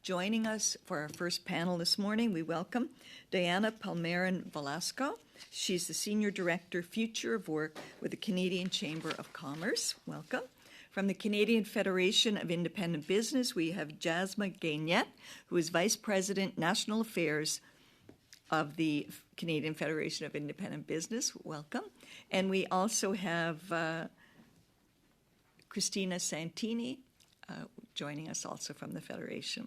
Joining us for our first panel this morning, we welcome Diana Palmerin-Velasco. She's the Senior Director, Future of Work with the Canadian Chamber of Commerce. Welcome. From the Canadian Federation of Independent Business, we have Jasma Gagnet, who is Vice President, National Affairs of the Canadian Federation of Independent Business. Welcome. And we also have Christina Santini joining us also from the Federation.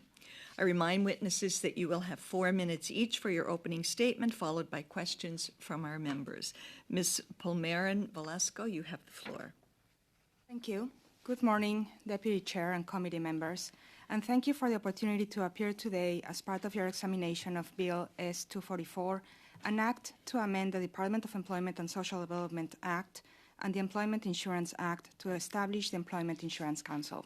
I remind witnesses that you will have 4 minutes each for your opening statement, followed by questions from our members. Ms. Palmerin-Velasco, you have the floor. Thank you. Good morning, Deputy Chair and committee members, and thank you for the opportunity to appear today as part of your examination of Bill S-244, an act to amend the Department of Employment and Social Development Act and the Employment Insurance Act to establish the Employment Insurance Council.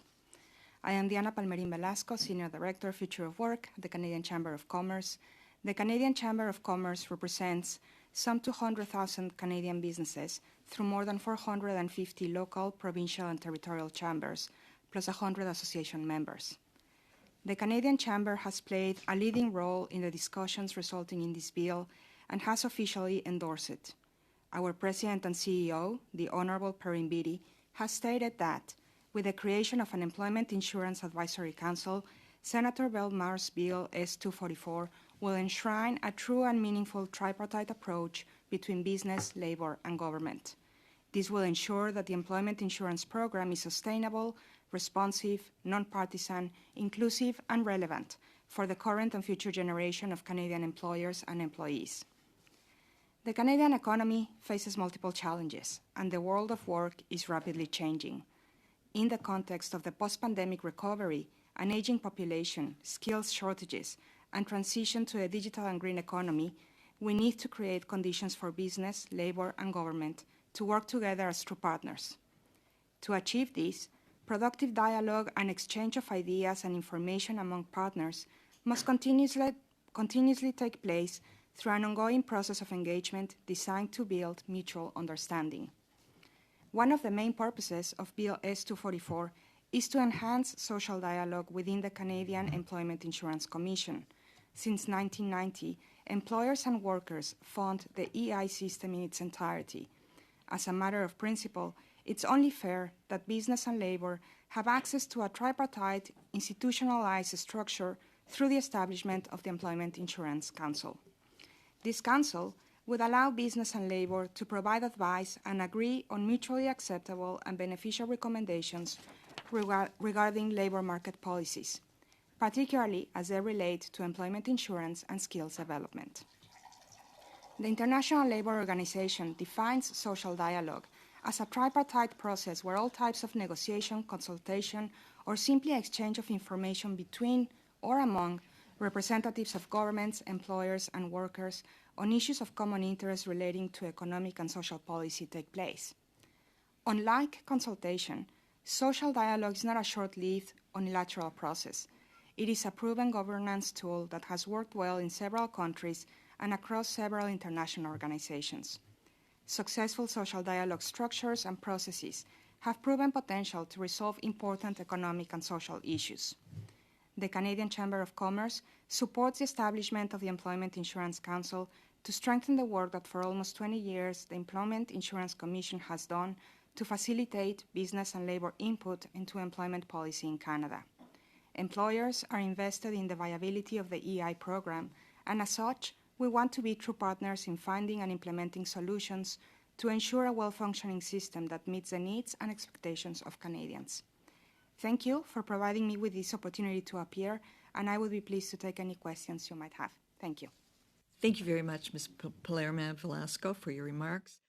I am Diana Palmerin-Velasco, Senior Director, Future of Work at the Canadian Chamber of Commerce. The Canadian Chamber of Commerce represents some 200,000 Canadian businesses through more than 450 local, provincial, and territorial chambers, plus 100 association members. The Canadian Chamber has played a leading role in the discussions resulting in this bill and has officially endorsed it. Our President and CEO, the Honourable Palmerin, has stated that with the creation of an Employment Insurance Advisory Council, Senator Belmar's Bill S-244 will enshrine a true and meaningful tripartite approach between business, labor, and government. This will ensure that the employment insurance program is sustainable, responsive, non-partisan, inclusive, and relevant for the current and future generation of Canadian employers and employees. The Canadian economy faces multiple challenges, and the world of work is rapidly changing. In the context of the post-pandemic recovery, an aging population, skills shortages, and transition to a digital and green economy, we need to create conditions for business, labor, and government to work together as true partners. To achieve this, productive dialogue and exchange of ideas and information among partners must continuously take place through an ongoing process of engagement designed to build mutual understanding. One of the main purposes of Bill S-244 is to enhance social dialogue within the Canadian Employment Insurance Commission. Since 1990, employers and workers fund the EI system in its entirety. As a matter of principle, it's only fair that business and labor have access to a tripartite, institutionalized structure through the establishment of the Employment Insurance Council. This council would allow business and labor to provide advice and agree on mutually acceptable and beneficial recommendations regarding labor market policies, particularly as they relate to employment insurance and skills development. The International Labour Organization defines social dialogue as a tripartite process where all types of negotiation, consultation, or simply exchange of information between or among representatives of governments, employers, and workers on issues of common interest relating to economic and social policy take place. Unlike consultation, social dialogue is not a short-lived, unilateral process. It is a proven governance tool that has worked well in several countries and across several international organizations. Successful social dialogue structures and processes have proven potential to resolve important economic and social issues. The Canadian Chamber of Commerce supports the establishment of the Employment Insurance Council to strengthen the work that for almost 20 years the Employment Insurance Commission has done to facilitate business and labor input into employment policy in Canada. Employers are invested in the viability of the EI program, and as such, we want to be true partners in finding and implementing solutions to ensure a well-functioning system that meets the needs and expectations of Canadians. Thank you for providing me with this opportunity to appear, and I would be pleased to take any questions you might have. Thank you. Thank you very much, Ms. Palmerin-Velasco, for your remarks.